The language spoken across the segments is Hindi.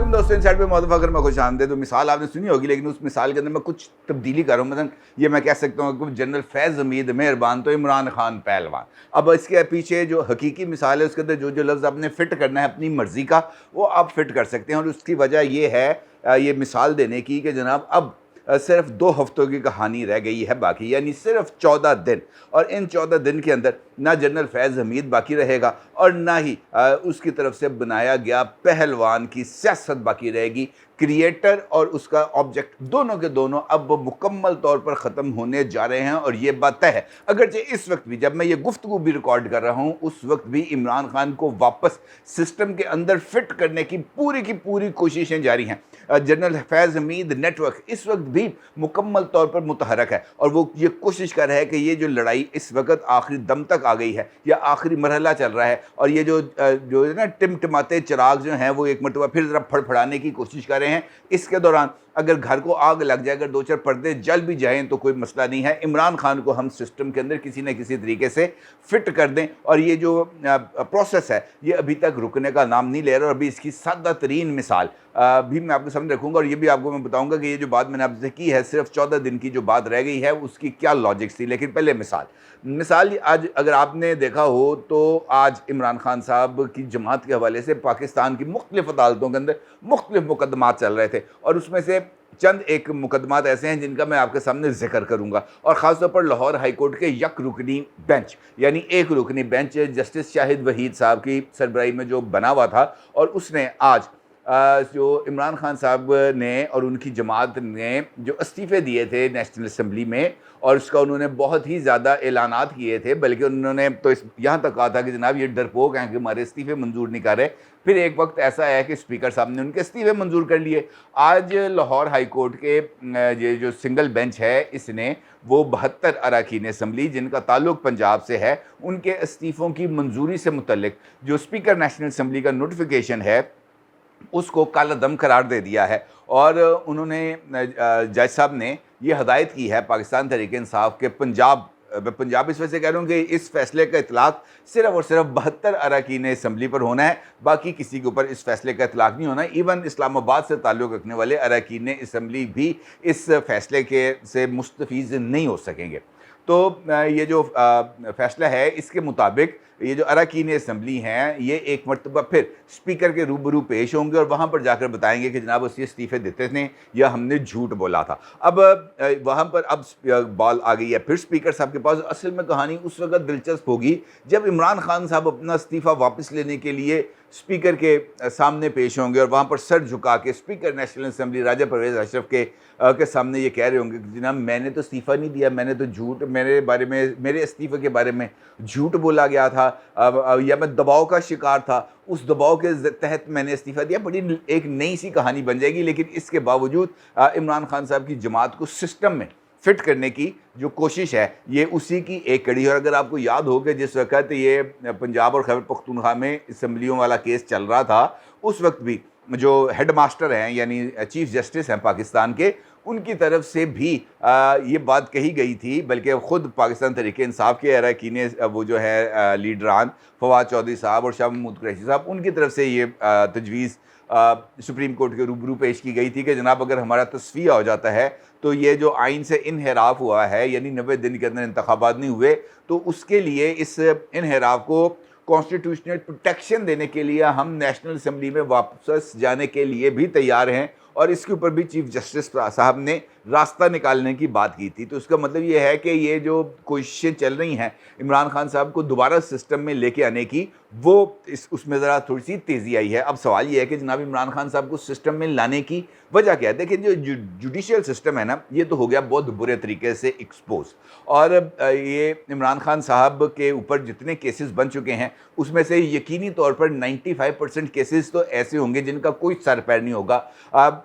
वालेकुम दोस्तों, इनसाइड पे मौजूद अगर मैं खुश आमदीद। तो मिसाल आपने सुनी होगी, लेकिन उस मिसाल के अंदर मैं कुछ तब्दीली कर रहा हूँ। मतलब ये मैं कह सकता हूँ कि जनरल फैज़ हमीद मेहरबान तो इमरान खान पहलवान। अब इसके पीछे जो हकीकी मिसाल है उसके अंदर जो जो लफ्ज़ आपने फ़िट करना है अपनी मर्ज़ी का, वो आप फ़िट कर सकते हैं। और उसकी वजह ये है ये मिसाल देने की कि जनाब अब सिर्फ 2 हफ्तों की कहानी रह गई है बाकी, यानी सिर्फ 14 दिन। और इन 14 दिन के अंदर ना जनरल फैज़ हमीद बाकी रहेगा और ना ही उसकी तरफ से बनाया गया पहलवान की सियासत बाकी रहेगी। क्रिएटर और उसका ऑब्जेक्ट दोनों के दोनों अब मुकम्मल तौर पर ख़त्म होने जा रहे हैं और ये बात तय है। अगरचे इस वक्त भी जब मैं ये गुफ्तगू भी रिकॉर्ड कर रहा हूँ, उस वक्त भी इमरान खान को वापस सिस्टम के अंदर फिट करने की पूरी कोशिशें जारी हैं। जनरल फैज़ हमीद नेटवर्क इस वक्त भी मुकम्मल तौर पर मुतहरक है और वो ये कोशिश कर रहा है कि ये जो लड़ाई इस वक्त आखिरी दम तक आ गई है या आखिरी मरहला चल रहा है, और ये जो है ना टिमटिमाते चिराग जो हैं वो एक मरतबा फिर ज़रा फड़फड़ाने की कोशिश कर रहे हैं। इसके दौरान अगर घर को आग लग जाए, अगर 2-4 पर्दे जल भी जाएं तो कोई मसला नहीं है। इमरान खान को हम सिस्टम के अंदर किसी न किसी तरीके से फिट कर दें, और ये जो प्रोसेस है ये अभी तक रुकने का नाम नहीं ले रहा। और अभी इसकी सादा तरीन मिसाल भी मैं आपके सामने रखूँगा, और ये भी आपको मैं बताऊँगा कि ये जो बात मैंने आपसे की है, सिर्फ 14 दिन की जो बात रह गई है उसकी क्या लॉजिक्स थी। लेकिन पहले मिसाल आज अगर आपने देखा हो तो आज इमरान खान साहब की जमात के हवाले से पाकिस्तान की मुख्तलिफ अदालतों के अंदर मुख्तलिफ मुकदमात चल रहे थे, और उसमें से चंद एक मुकदमात ऐसे हैं जिनका मैं आपके सामने जिक्र करूंगा। और ख़ासतौर पर लाहौर हाई कोर्ट के यक रुकनी बेंच, यानी एक रुकनी बेंच जस्टिस शाहिद वहीद साहब की सरबराही में जो बना हुआ था, और उसने आज जो इमरान खान साहब ने और उनकी जमात ने जो इस्तीफ़े दिए थे नेशनल असम्बली में, और उसका उन्होंने बहुत ही ज़्यादा ऐलानात किए थे, बल्कि उन्होंने तो यहाँ तक कहा था कि जनाब ये डरपोक हैं कि हमारे इस्तीफ़े मंजूर नहीं कर रहे। फिर एक वक्त ऐसा है कि स्पीकर साहब ने उनके इस्तीफ़े मंजूर कर लिए। आज लाहौर हाई कोर्ट के ये जो सिंगल बेंच है, इसने वो 72 अरकान असम्बली जिनका ताल्लुक़ पंजाब से है, उनके इस्तीफ़ों की मंजूरी से मुतल्लिक़ जो स्पीकर नेशनल असम्बली का नोटिफिकेशन है उसको काला दम करार दे दिया है। और उन्होंने जज साहब ने ये हदायत की है पाकिस्तान तहरीक इंसाफ के पंजाब इस वजह से कह रहा हूँ कि इस फैसले का इतलाक़ सिर्फ और सिर्फ 72 अरकान असम्बली पर होना है, बाकी किसी के ऊपर इस फैसले का इतलाक़ नहीं होना। इवन इस्लामाबाद से ताल्लुक़ रखने वाले अरकान असम्बली भी इस फैसले के से मुस्तफ़ीज़ नहीं हो सकेंगे। तो ये जो फैसला है इसके मुताबिक ये जो अरकान असम्बली हैं ये एक मरतबा फिर स्पीकर के रूबरू पेश होंगे और वहाँ पर जाकर बताएंगे कि जनाब उसे इस्तीफ़े देते थे या हमने झूठ बोला था। अब वहाँ पर अब बॉल आ गई है फिर स्पीकर साहब के पास। असल में कहानी उस वक्त दिलचस्प होगी जब इमरान खान साहब अपना इस्तीफ़ा वापस लेने के लिए स्पीकर के सामने पेश होंगे और वहाँ पर सर झुका के स्पीकर नेशनल असम्बली राजा परवेज़ अशरफ के सामने ये कह रहे होंगे कि जनाब मैंने तो इस्तीफ़ा नहीं दिया, मैंने तो झूठ, मेरे बारे में, मेरे इस्तीफ़े के बारे में झूठ बोला गया था, या मैं दबाव का शिकार था, उस दबाव के तहत मैंने इस्तीफ़ा दिया। बड़ी एक नई सी कहानी बन जाएगी। लेकिन इसके बावजूद इमरान खान साहब की जमात को सिस्टम में फिट करने की जो कोशिश है ये उसी की एक कड़ी है। और अगर आपको याद हो कि जिस वक्त ये पंजाब और खैबर पख्तूनख्वा में असम्बलियों वाला केस चल रहा था, उस वक्त भी जो हेड मास्टर हैं यानी चीफ जस्टिस हैं पाकिस्तान के, उनकी तरफ से भी ये बात कही गई थी, बल्कि ख़ुद पाकिस्तान तहरीक इंसाफ के अरकान वो जो है लीडरान फवाद चौधरी साहब और शाह महमूद कुरैशी साहब, उनकी तरफ से ये तजवीज़ सुप्रीम कोर्ट के रूबरू पेश की गई थी कि जनाब अगर हमारा तस्फिया हो जाता है तो ये जो आइन से इनहराफ हुआ है, यानी 90 दिन के अंदर इंतखाबात नहीं हुए, तो उसके लिए इस इनहराफ को कॉन्स्टिट्यूशनल प्रोटेक्शन देने के लिए हम नेशनल असम्बली में वापस जाने के लिए भी तैयार हैं। और इसके ऊपर भी चीफ जस्टिस साहब ने रास्ता निकालने की बात की थी। तो इसका मतलब ये है कि ये जो कोशिशें चल रही हैं इमरान खान साहब को दोबारा सिस्टम में लेके आने की, वो उसमें ज़रा थोड़ी सी तेज़ी आई है। अब सवाल ये है कि जनाब इमरान खान साहब को सिस्टम में लाने की वजह क्या है। देखिए जो जुडिशियल सिस्टम है ना, ये तो हो गया बहुत बुरे तरीके से एक्सपोज। और ये इमरान खान साहब के ऊपर जितने केसेस बन चुके हैं उसमें से यकीनी तौर पर 95% केसेस तो ऐसे होंगे जिनका कोई सर पैर नहीं होगा।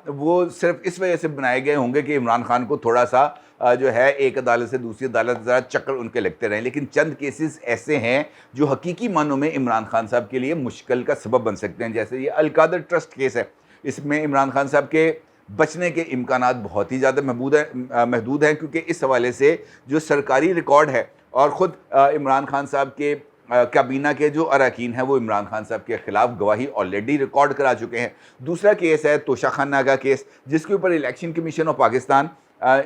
वो सिर्फ इस वजह से बनाए गए होंगे कि इमरान खान को थोड़ा सा जो है एक अदालत से दूसरी अदालत ज़रा चक्कर उनके लगते रहें। लेकिन चंद केसेस ऐसे हैं जो हकीकी मानों में इमरान खान साहब के लिए मुश्किल का सबब बन सकते हैं। जैसे ये अलकादर ट्रस्ट केस है, इसमें इमरान खान साहब के बचने के इम्कानात बहुत ही ज़्यादा महदूद हैं, क्योंकि इस हवाले से जो सरकारी रिकॉर्ड है और ख़ुद इमरान खान साहब के काबीना के जो अरकान हैं वो इमरान खान साहब के ख़िलाफ़ गवाही ऑलरेडी रिकॉर्ड करा चुके हैं। दूसरा केस है तोशा खाना का केस, जिसके ऊपर election commission of Pakistan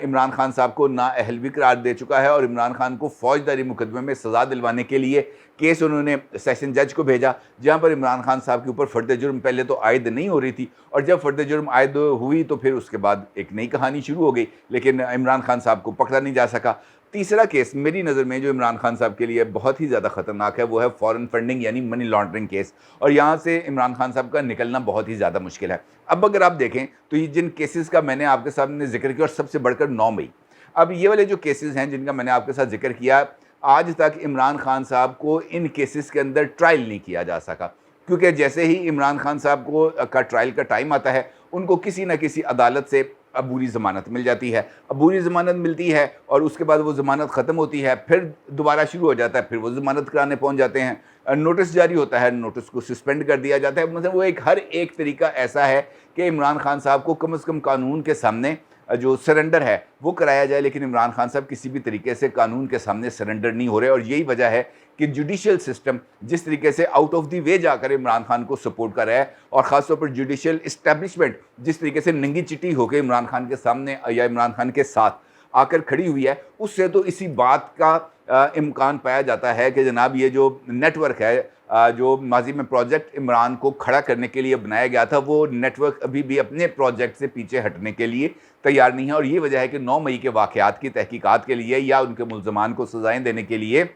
Imran Khan साहब को नाअहल भी करार दे चुका है और इमरान खान को फ़ौजदारी मुकदमे में सज़ा दिलवाने के लिए केस उन्होंने सेशन जज को भेजा, जहां पर इमरान खान साहब के ऊपर फ़र्द जुर्म पहले तो आयद नहीं हो रही थी, और जब फ़र्द जुर्म आयद हुई तो फिर उसके बाद एक नई कहानी शुरू हो गई, लेकिन इमरान खान साहब को पकड़ा नहीं जा सका। तीसरा केस मेरी नज़र में जो इमरान खान साहब के लिए बहुत ही ज़्यादा ख़तरनाक है वो है फ़ॉरेन फंडिंग यानी मनी लॉन्ड्रिंग केस, और यहाँ से इमरान खान साहब का निकलना बहुत ही ज़्यादा मुश्किल है। अब अगर आप देखें तो ये जिन केसेस का मैंने आपके सामने जिक्र किया, और सबसे बढ़कर 9 मई, अब ये वाले जो केसेस हैं जिनका मैंने आपके साथ जिक्र किया, आज तक इमरान खान साहब को इन केसेस के अंदर ट्रायल नहीं किया जा सका, क्योंकि जैसे ही इमरान खान साहब को का ट्रायल का टाइम आता है उनको किसी न किसी अदालत से अबूरी ज़मानत मिल जाती है। अबूरी ज़मानत मिलती है और उसके बाद वो ज़मानत ख़त्म होती है, फिर दोबारा शुरू हो जाता है, फिर वो ज़मानत कराने पहुंच जाते हैं, नोटिस जारी होता है, नोटिस को सस्पेंड कर दिया जाता है। मतलब वो हर एक तरीका ऐसा है कि इमरान खान साहब को कम से कम कानून के सामने जो सरेंडर है वो कराया जाए, लेकिन इमरान खान साहब किसी भी तरीके से कानून के सामने सरेंडर नहीं हो रहे। और यही वजह है कि जुडिशियल सिस्टम जिस तरीके से आउट ऑफ द वे जाकर इमरान खान को सपोर्ट कर रहा है, और ख़ासतौर पर जुडिशियल इस्टेब्लिशमेंट जिस तरीके से नंगी चिट्टी होकर इमरान खान के सामने या इमरान खान के साथ आकर खड़ी हुई है, उससे तो इसी बात का इम्कान पाया जाता है कि जनाब ये जो नेटवर्क है जो माजी में प्रोजेक्ट इमरान को खड़ा करने के लिए बनाया गया था, वो नेटवर्क अभी भी अपने प्रोजेक्ट से पीछे हटने के लिए तैयार नहीं है। और ये वजह है कि 9 मई के वाक़यात की तहकीकात के लिए या उनके मुल्ज़मान को सज़ाएँ देने के लिए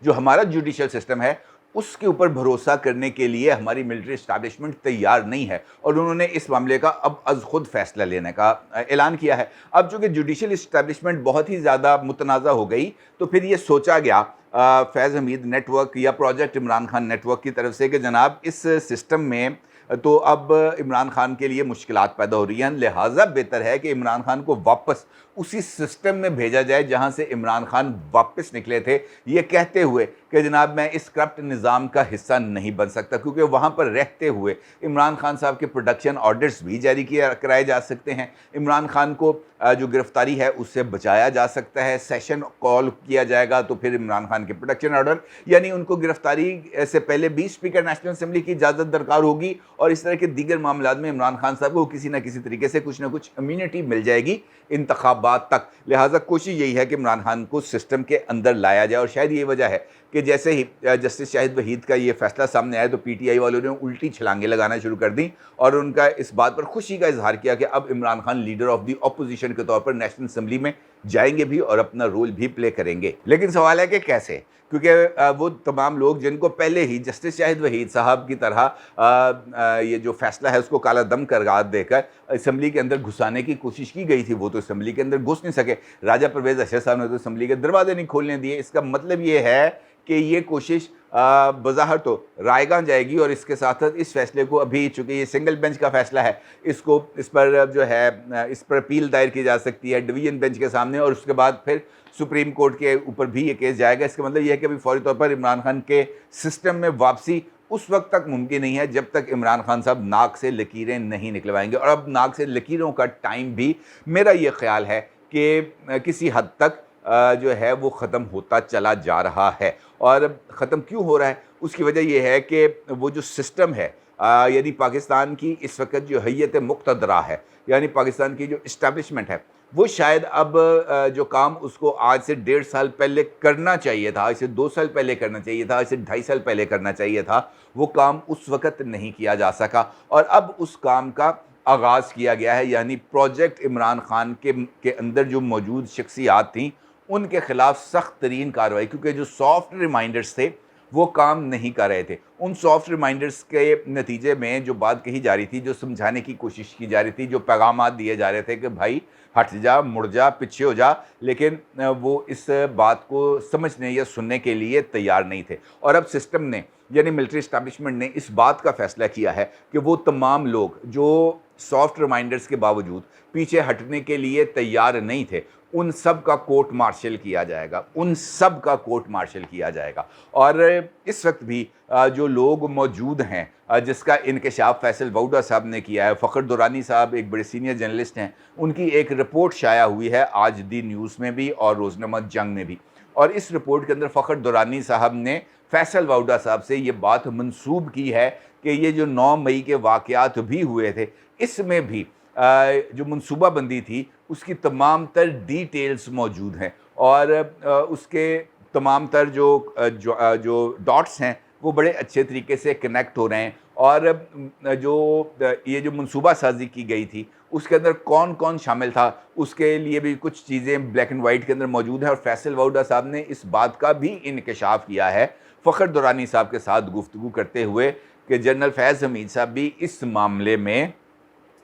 जो हमारा जुडिशल सिस्टम है उसके ऊपर भरोसा करने के लिए हमारी मिलिट्री इस्टेब्लिशमेंट तैयार नहीं है, और उन्होंने इस मामले का अब अज़ खुद फैसला लेने का ऐलान किया है। अब चूँकि जुडिशल इस्टेब्लिशमेंट बहुत ही ज़्यादा मुतनाज़ा हो गई, तो फिर ये सोचा गया फैज़ हमीद नेटवर्क या प्रोजेक्ट इमरान खान नेटवर्क की तरफ से कि जनाब इस सिस्टम में तो अब इमरान खान के लिए मुश्किलात पैदा हो रही हैं, लिहाजा बेहतर है कि इमरान खान को वापस उसी सिस्टम में भेजा जाए जहां से इमरान खान वापस निकले थे, ये कहते हुए कि जनाब मैं इस करप्ट निज़ाम का हिस्सा नहीं बन सकता, क्योंकि वहाँ पर रहते हुए इमरान खान साहब के प्रोडक्शन ऑर्डर्स भी जारी कराए जा सकते हैं, इमरान खान को जो गिरफ्तारी है उससे बचाया जा सकता है, सेशन कॉल किया जाएगा तो फिर इमरान खान के प्रोडक्शन ऑर्डर, यानी उनको गिरफ्तारी से पहले भी स्पीकर नेशनल असम्बली की इजाज़त दरकार होगी, और इस तरह के दीगर मामलात में इमरान खान साहब को किसी न किसी तरीके से कुछ ना कुछ इम्यूनिटी मिल जाएगी इंतखाबात तक। लिहाजा कोशिश यही है कि इमरान खान को सिस्टम के अंदर लाया जाए, और शायद ये वजह है कि जैसे ही जस्टिस शाहिद वहीद का ये फैसला सामने आया तो PTI वालों ने उल्टी छलांगे लगाना शुरू कर दी, और उनका इस बात पर खुशी का इजहार किया कि अब Imran Khan leader of the opposition के तौर पर नेशनल असम्बली में जाएंगे भी और अपना रोल भी प्ले करेंगे। लेकिन सवाल है कि कैसे, क्योंकि वो तमाम लोग जिनको पहले ही जस्टिस शाहिद वहीद साहब की तरह ये जो फैसला है उसको काला दम करार देकर असम्बली के अंदर घुसाने की कोशिश की गई थी, वो तो असम्बली के अंदर घुस नहीं सके। राजा परवेज़ अशरफ साहब ने तो असम्बली के दरवाजे नहीं खोलने दिए। इसका मतलब ये है कि ये कोशिश बज़ाहिर तो रायगां जाएगी, और इसके साथ साथ इस फैसले को अभी चूँकि ये सिंगल बेंच का फैसला है, इसको इस पर जो है इस पर अपील दायर की जा सकती है डिवीज़न बेंच के सामने, और उसके बाद फिर सुप्रीम कोर्ट के ऊपर भी ये केस जाएगा। इसका मतलब ये है कि अभी फौरी तौर पर इमरान खान के सिस्टम में वापसी उस वक्त तक मुमकिन नहीं है जब तक इमरान खान साहब नाक से लकीरें नहीं निकलवाएंगे, और अब नाक से लकीरों का टाइम भी मेरा ये ख्याल है कि किसी हद तक जो है वो ख़त्म होता चला जा रहा है। और ख़त्म क्यों हो रहा है उसकी वजह यह है कि वो जो सिस्टम है यानी पाकिस्तान की इस वक्त जो हैयत मुक़्तदरा है, यानी पाकिस्तान की जो इस्टेब्लिशमेंट है, वो शायद अब जो काम उसको आज से 1.5 साल पहले करना चाहिए था, आज से 2 साल पहले करना चाहिए था, आज से 2.5 साल पहले करना चाहिए था, वो काम उस वक़्त नहीं किया जा सका, और अब उस काम का आगाज़ किया गया है। यानी प्रोजेक्ट इमरान खान के अंदर जो मौजूद शख्सियात थीं उनके ख़िलाफ़ सख्त तरीन कार्रवाई, क्योंकि जो सॉफ्ट रिमाइंडर्स थे वो काम नहीं कर रहे थे। उन सॉफ्ट रिमाइंडर्स के नतीजे में जो बात कही जा रही थी, जो समझाने की कोशिश की जा रही थी, जो पैगामात दिए जा रहे थे कि भाई हट जा, मुड़ जा, पीछे हो जा, लेकिन वो इस बात को समझने या सुनने के लिए तैयार नहीं थे। और अब सिस्टम ने यानी मिलिट्री इस्टेब्लिशमेंट ने इस बात का फ़ैसला किया है कि वो तमाम लोग जो सॉफ्ट रिमाइंडर्स के बावजूद पीछे हटने के लिए तैयार नहीं थे, उन सब का कोर्ट मार्शल किया जाएगा, उन सब का कोर्ट मार्शल किया जाएगा। और इस वक्त भी जो लोग मौजूद हैं जिसका इंकशाफ फैसल वऊदा साहब ने किया है, फ़खर दुरानी साहब एक बड़े सीनियर जर्नलिस्ट हैं, उनकी एक रिपोर्ट शाया हुई है आज दी न्यूज़ में भी और रोज़नामा जंग में भी, और इस रिपोर्ट के अंदर फ़खर दुरानी साहब ने फैसल वाउडा साहब से ये बात मंसूब की है कि ये जो 9 मई के वाक़यात भी हुए थे, इसमें भी जो मनसूबाबंदी थी उसकी तमाम तर डिटेल्स मौजूद हैं और उसके तमाम तर जो डॉट्स हैं वो बड़े अच्छे तरीके से कनेक्ट हो रहे हैं और ये जो मनसूबा साजी की गई थी उसके अंदर कौन कौन शामिल था उसके लिए भी कुछ चीज़ें ब्लैक एंड वाइट के अंदर मौजूद है और फैसल वाउडा साहब ने इस बात का भी इंकशाफ किया है फ़खर दुरानी साहब के साथ गुफ्तगू करते हुए कि जनरल फैज़ हमीद साहब भी इस मामले में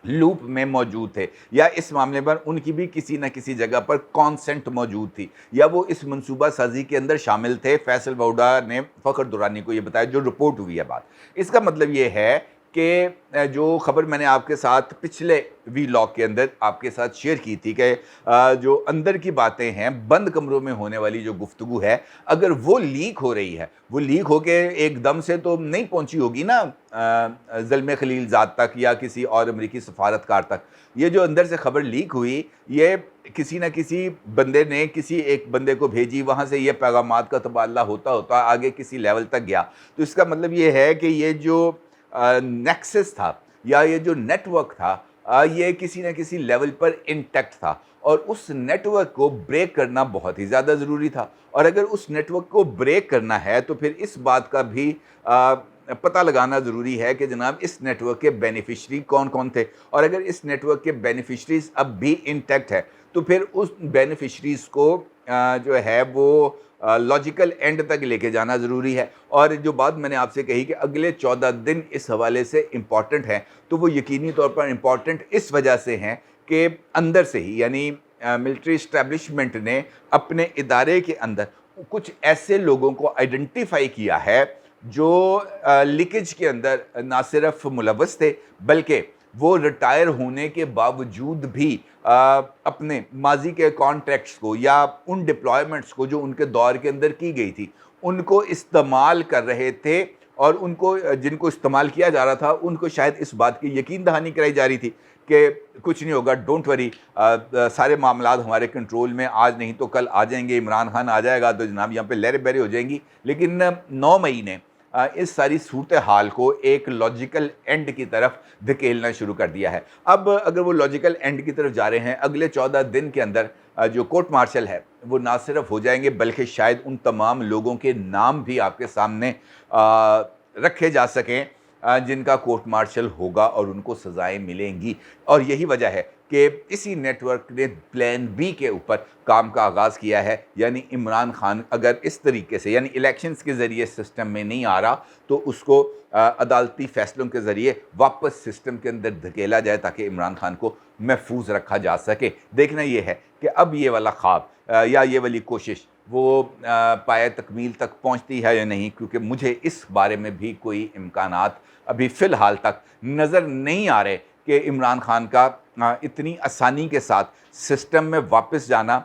लूप में मौजूद थे या इस मामले पर उनकी भी किसी न किसी जगह पर कॉन्सेंट मौजूद थी या वो इस मंसूबा साजी के अंदर शामिल थे। फैसल वाउडा ने फ़खर दुरानी को ये बताया, जो रिपोर्ट हुई है बात। इसका मतलब ये है कि जो ख़बर मैंने आपके साथ पिछले वीलॉग के अंदर आपके साथ शेयर की थी कि जो अंदर की बातें हैं, बंद कमरों में होने वाली जो गुफ्तगू है, अगर वो लीक हो रही है, वो लीक होके एकदम से तो नहीं पहुंची होगी ना ज़ल्मे खलीलज़ाद तक या किसी और अमरीकी सफारतकार तक। ये जो अंदर से खबर लीक हुई, ये किसी न किसी बंदे ने किसी एक बंदे को भेजी, वहाँ से ये पैगामात का तबादला होता होता आगे किसी लेवल तक गया। तो इसका मतलब ये है कि ये जो नेक्सस था या ये जो नेटवर्क था, ये किसी न किसी लेवल पर इंटैक्ट था और उस नेटवर्क को ब्रेक करना बहुत ही ज़्यादा ज़रूरी था। और अगर उस नेटवर्क को ब्रेक करना है तो फिर इस बात का भी पता लगाना ज़रूरी है कि जनाब इस नेटवर्क के बेनिफिशरी कौन कौन थे और अगर इस नेटवर्क के बेनिफिशरीज़ अब भी इंटैक्ट है तो फिर उस बेनिफिशरीज़ को जो है वो लॉजिकल एंड तक लेके जाना ज़रूरी है। और जो बात मैंने आपसे कही कि अगले 14 दिन इस हवाले से इम्पॉर्टेंट हैं, तो वो यकीनी तौर पर इम्पॉर्टेंट इस वजह से हैं कि अंदर से ही यानी मिलिट्री इस्टेब्लिशमेंट ने अपने इदारे के अंदर कुछ ऐसे लोगों को आइडेंटिफाई किया है जो लीकेज के अंदर ना सिर्फ मुलव्वस थे बल्कि वो रिटायर होने के बावजूद भी अपने माजी के कॉन्ट्रैक्ट्स को या उन डिप्लॉयमेंट्स को जो उनके दौर के अंदर की गई थी उनको इस्तेमाल कर रहे थे और उनको जिनको इस्तेमाल किया जा रहा था उनको शायद इस बात की यकीन दहानी कराई जा रही थी कि कुछ नहीं होगा, डोंट वरी, सारे मामलात हमारे कंट्रोल में, आज नहीं तो कल आ जाएंगे, इमरान खान आ जाएगा तो जनाब यहाँ पे लहरें बहरें हो जाएंगी। लेकिन 9 मई ने इस सारी सूरत हाल को एक लॉजिकल एंड की तरफ धकेलना शुरू कर दिया है। अब अगर वो लॉजिकल एंड की तरफ जा रहे हैं, अगले 14 दिन के अंदर जो कोर्ट मार्शल है वो ना सिर्फ हो जाएंगे बल्कि शायद उन तमाम लोगों के नाम भी आपके सामने रखे जा सकें जिनका कोर्ट मार्शल होगा और उनको सज़ाएं मिलेंगी। और यही वजह है कि इसी नेटवर्क ने प्लान बी के ऊपर काम का आगाज़ किया है, यानी इमरान खान अगर इस तरीके से यानी इलेक्शंस के ज़रिए सिस्टम में नहीं आ रहा तो उसको अदालती फ़ैसलों के ज़रिए वापस सिस्टम के अंदर धकेला जाए ताकि इमरान खान को महफूज रखा जा सके। देखना ये है कि अब ये वाला ख्वाब या ये वाली कोशिश वो पाए तकमील तक पहुंचती है या नहीं, क्योंकि मुझे इस बारे में भी कोई इम्कानात अभी फ़िलहाल तक नज़र नहीं आ रहे कि इमरान खान का इतनी आसानी के साथ सिस्टम में वापस जाना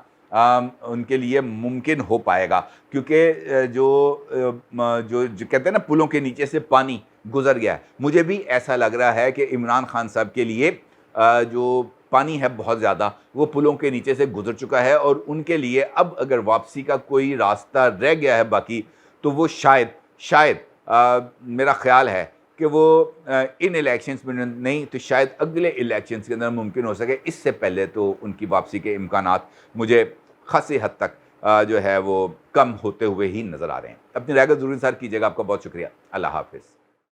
उनके लिए मुमकिन हो पाएगा। क्योंकि जो कहते हैं ना पुलों के नीचे से पानी गुज़र गया है, मुझे भी ऐसा लग रहा है कि इमरान खान साहब के लिए जो पानी है बहुत ज़्यादा वो पुलों के नीचे से गुज़र चुका है और उनके लिए अब अगर वापसी का कोई रास्ता रह गया है बाकी तो वो शायद मेरा ख़्याल है कि वो इन इलेक्शंस में नहीं तो शायद अगले इलेक्शंस के अंदर मुमकिन हो सके। इससे पहले तो उनकी वापसी के इम्कानात मुझे खासी हद तक जो है वो कम होते हुए ही नज़र आ रहे हैं। अपनी राय का ज़रूर इंतज़ार कीजिएगा। आपका बहुत शुक्रिया। अल्लाह हाफ़िज़।